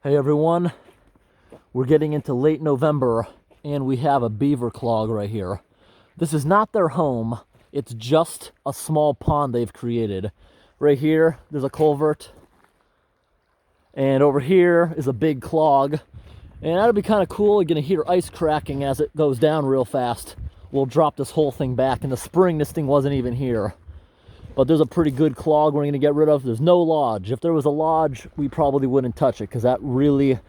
Hey everyone, we're getting into late November and we have a beaver clog right here. This is not their home, it's just a small pond they've created. Right here, there's a culvert, and over here is a big clog. And that'll be kind of cool. You're gonna hear ice cracking as it goes down real fast. We'll drop this whole thing back. In the spring, this thing wasn't even here. But there's a pretty good clog we're gonna get rid of. There's no lodge. If there was a lodge, we probably wouldn't touch it because that really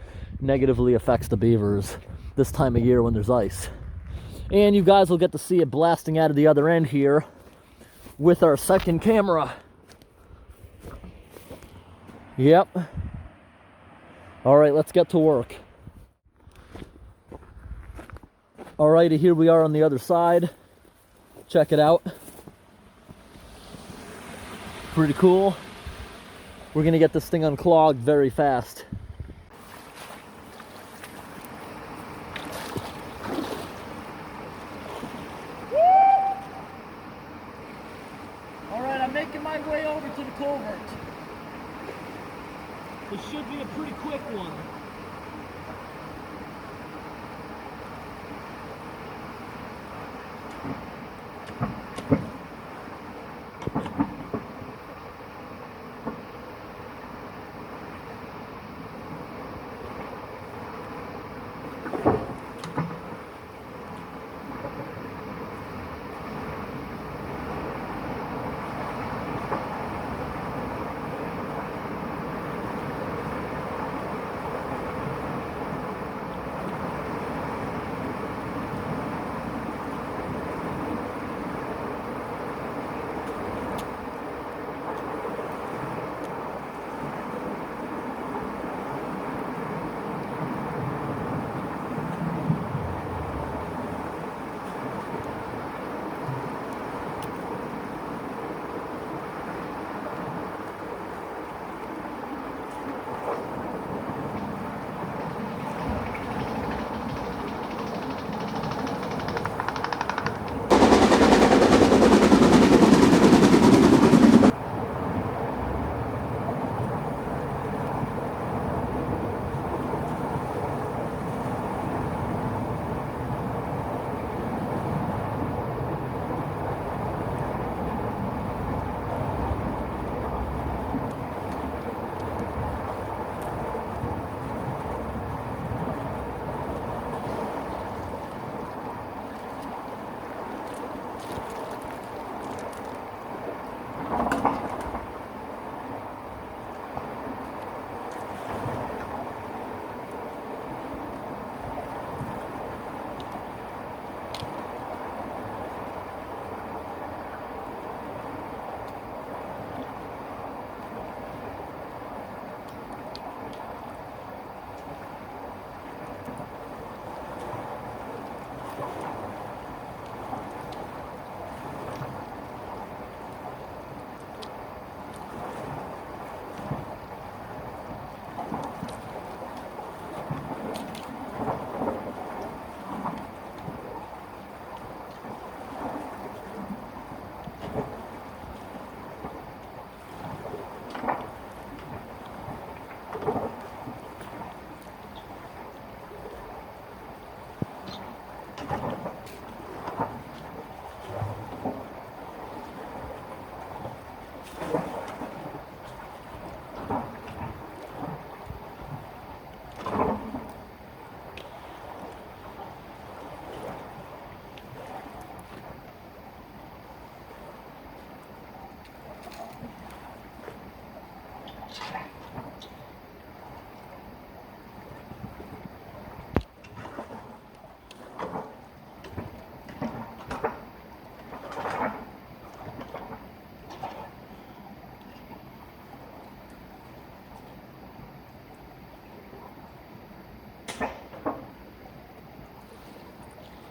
negatively affects the beavers this time of year when there's ice. And you guys will get to see it blasting out of the other end here with our second camera. Yep. All right, let's get to work. Alrighty, here we are on the other side. Check it out. Pretty cool. We're gonna get this thing unclogged very fast. Alright, I'm making my way over to the culvert. This should be a pretty quick one.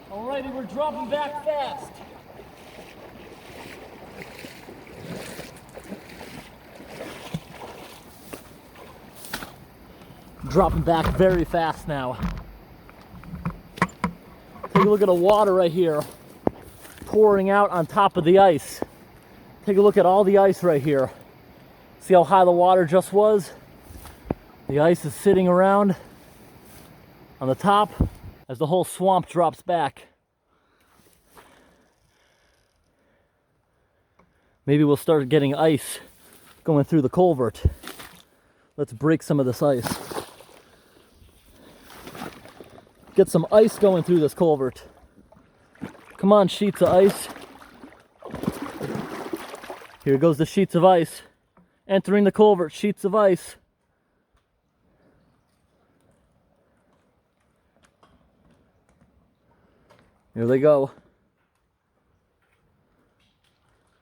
Alrighty, we're dropping back fast. Dropping back very fast now. Take a look at the water right here, pouring out on top of the ice. Take a look at all the ice right here. See how high the water just was? The ice is sitting around on the top as the whole swamp drops back. Maybe we'll start getting ice going through the culvert. Let's break some of this ice. Get some ice going through this culvert. Come on, sheets of ice. Here goes the sheets of ice. Entering the culvert, sheets of ice. Here they go.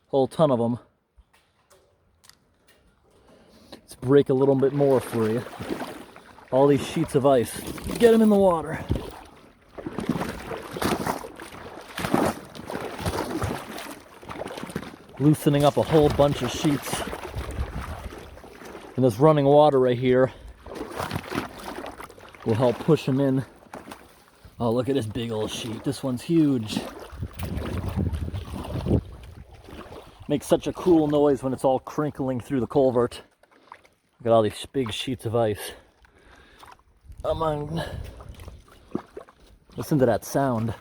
Whole ton of them. Let's break a little bit more for you. All these sheets of ice. Get them in the water. Loosening up a whole bunch of sheets. And this running water right here will help push them in. Oh, look at this big old sheet. This one's huge. Makes such a cool noise when it's all crinkling through the culvert. Look at all these big sheets of ice. Come on. Listen to that sound.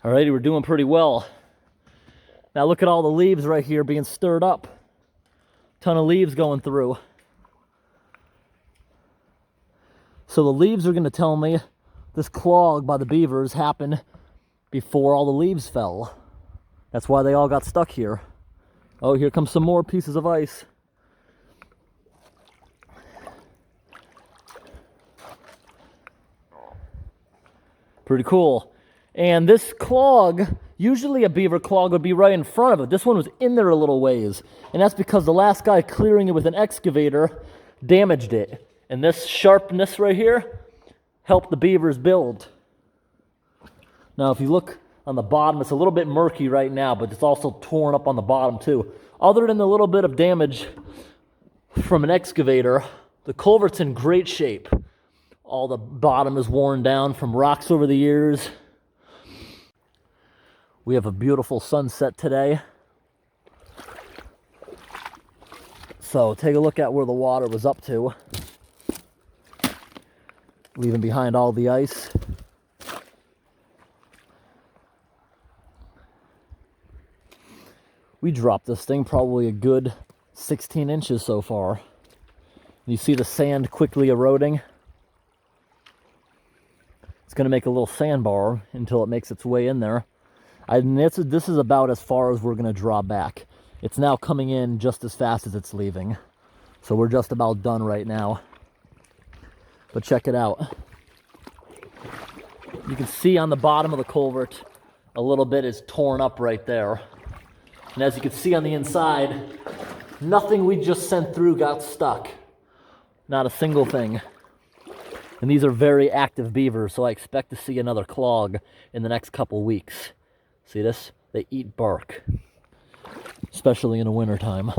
Alrighty, we're doing pretty well. Now look at all the leaves right here being stirred up. Ton of leaves going through. So the leaves are going to tell me this clog by the beavers happened before all the leaves fell. That's why they all got stuck here. Oh, here comes some more pieces of ice. Pretty cool. And this clog, usually a beaver clog would be right in front of it. This one was in there a little ways. And that's because the last guy clearing it with an excavator damaged it. And this sharpness right here helped the beavers build. Now, if you look on the bottom, it's a little bit murky right now, but it's also torn up on the bottom too. Other than the little bit of damage from an excavator, the culvert's in great shape. All the bottom is worn down from rocks over the years. We have a beautiful sunset today. So take a look at where the water was up to. Leaving behind all the ice. We dropped this thing probably a good 16 inches so far. You see the sand quickly eroding. It's going to make a little sandbar until it makes its way in there. This is about as far as we're going to draw back. It's now coming in just as fast as it's leaving. So we're just about done right now. But check it out. You can see on the bottom of the culvert, a little bit is torn up right there. And as you can see on the inside, nothing we just sent through got stuck. Not a single thing. And these are very active beavers, so I expect to see another clog in the next couple weeks. See this? They eat bark, especially in the wintertime.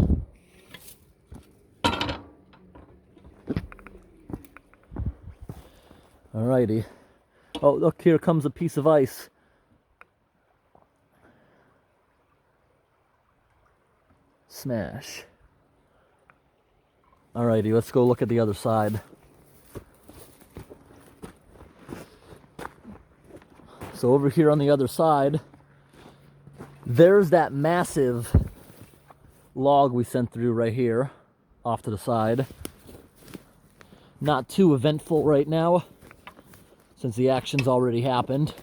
Alrighty. Oh, look, here comes a piece of ice. Smash. Alrighty, let's go look at the other side. So over here on the other side, there's that massive log we sent through right here, off to the side. Not too eventful right now, since the action's already happened.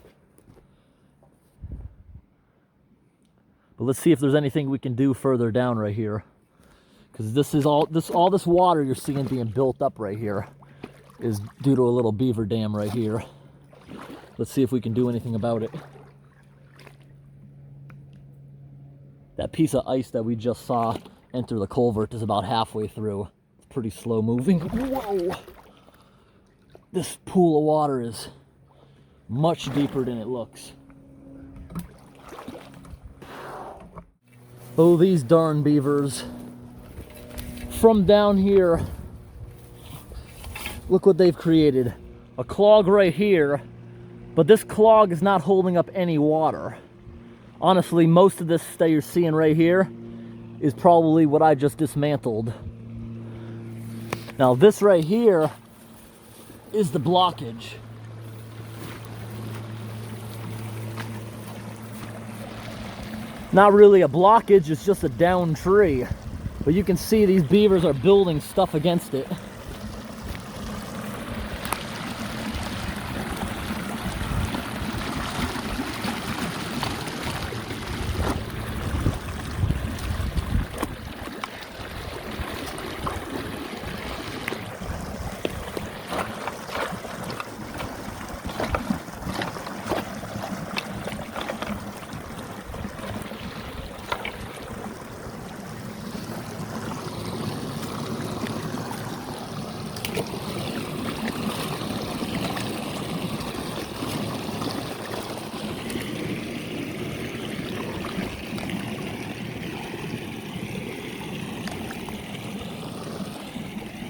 But let's see if there's anything we can do further down right here. Because all this water you're seeing being built up right here is due to a little beaver dam right here. Let's see if we can do anything about it. That piece of ice that we just saw enter the culvert is about halfway through. It's pretty slow moving. Whoa! This pool of water is much deeper than it looks. Oh, these darn beavers. From down here, look what they've created. A clog right here, but this clog is not holding up any water. Honestly, most of this that you're seeing right here is probably what I just dismantled. Now this right here is the blockage. Not really a blockage, it's just a down tree. But you can see these beavers are building stuff against it.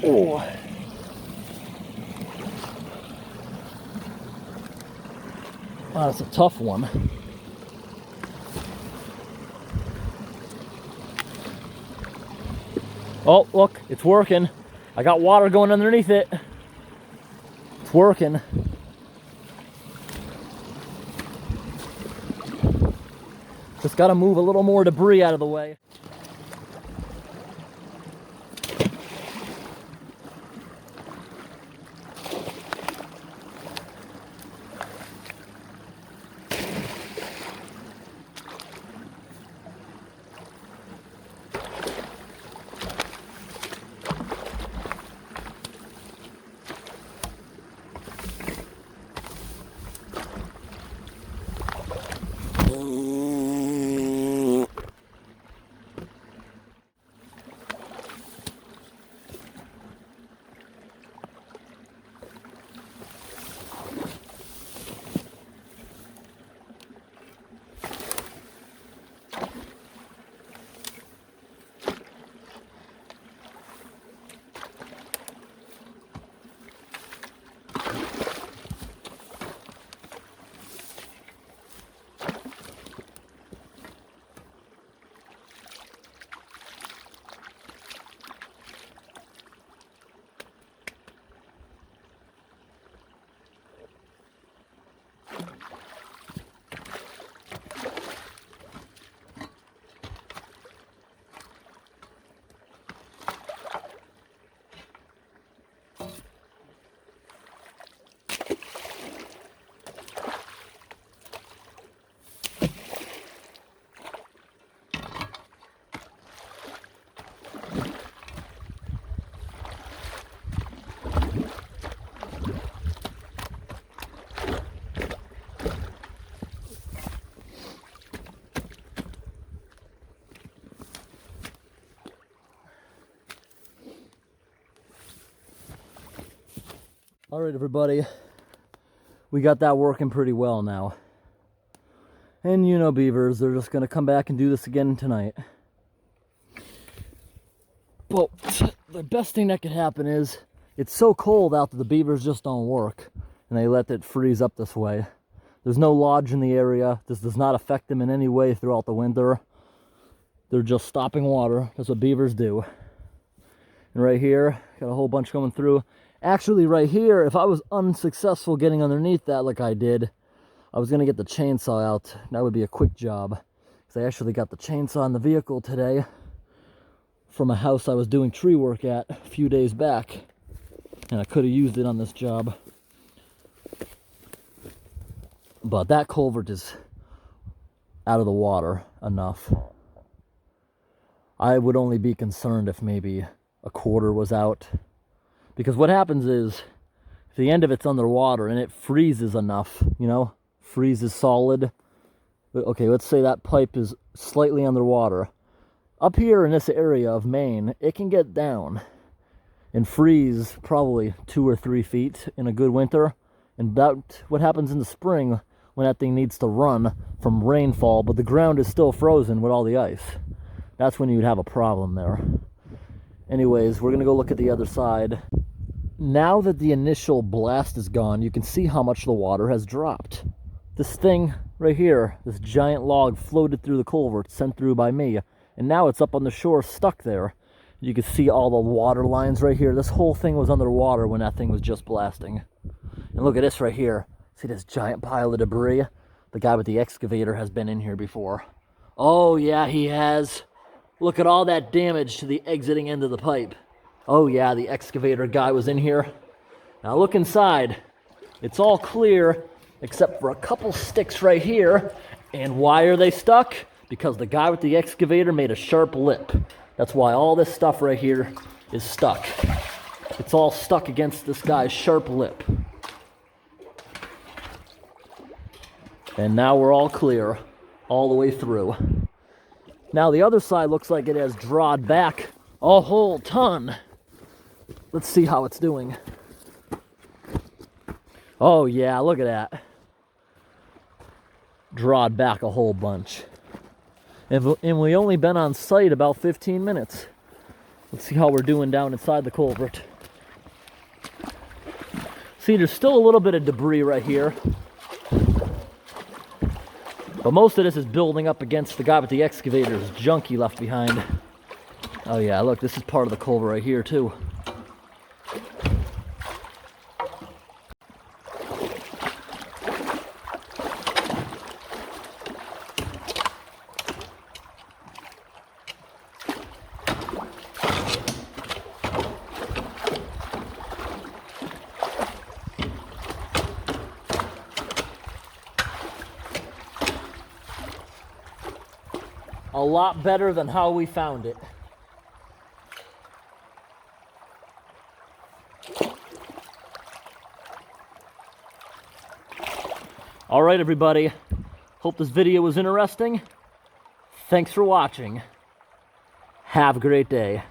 Oh. Wow, that's a tough one. Oh, look, it's working. I got water going underneath it. It's working. Just gotta move a little more debris out of the way. All right, everybody, we got that working pretty well now. And you know beavers, they're just gonna come back and do this again tonight. But the best thing that could happen is it's so cold out that the beavers just don't work and they let it freeze up this way. There's no lodge in the area. This does not affect them in any way throughout the winter. They're just stopping water. That's what beavers do. And right here, got a whole bunch coming through. Actually, right here, if I was unsuccessful getting underneath that like I did, I was going to get the chainsaw out. That would be a quick job. Because I actually got the chainsaw in the vehicle today from a house I was doing tree work at a few days back. And I could have used it on this job. But that culvert is out of the water enough. I would only be concerned if maybe a quarter was out. Because what happens is, if the end of it's underwater and it freezes enough, you know, freezes solid. Okay, let's say that pipe is slightly underwater. Up here in this area of Maine, it can get down and freeze probably 2 or 3 feet in a good winter. And that's what happens in the spring when that thing needs to run from rainfall, but the ground is still frozen with all the ice. That's when you'd have a problem there. Anyways, we're gonna go look at the other side. Now that the initial blast is gone, you can see how much the water has dropped. This thing right here, this giant log floated through the culvert sent through by me, and now it's up on the shore stuck there. You can see all the water lines right here. This whole thing was underwater when that thing was just blasting. And look at this right here. See this giant pile of debris? The guy with the excavator has been in here before. Oh yeah, he has. Look at all that damage to the exiting end of the pipe. Oh yeah, the excavator guy was in here. Now look inside. It's all clear except for a couple sticks right here. And why are they stuck? Because the guy with the excavator made a sharp lip. That's why all this stuff right here is stuck. It's all stuck against this guy's sharp lip. And now we're all clear all the way through. Now the other side looks like it has drawed back a whole ton. Let's see how it's doing. Oh yeah, look at that. Drawed back a whole bunch. And we only been on site about 15 minutes. Let's see how we're doing down inside the culvert. See, there's still a little bit of debris right here. But most of this is building up against the guy with the excavator's junk he left behind. Oh yeah, look, this is part of the culvert right here too. A lot better than how we found it. All right, everybody. Hope this video was interesting. Thanks for watching. Have a great day.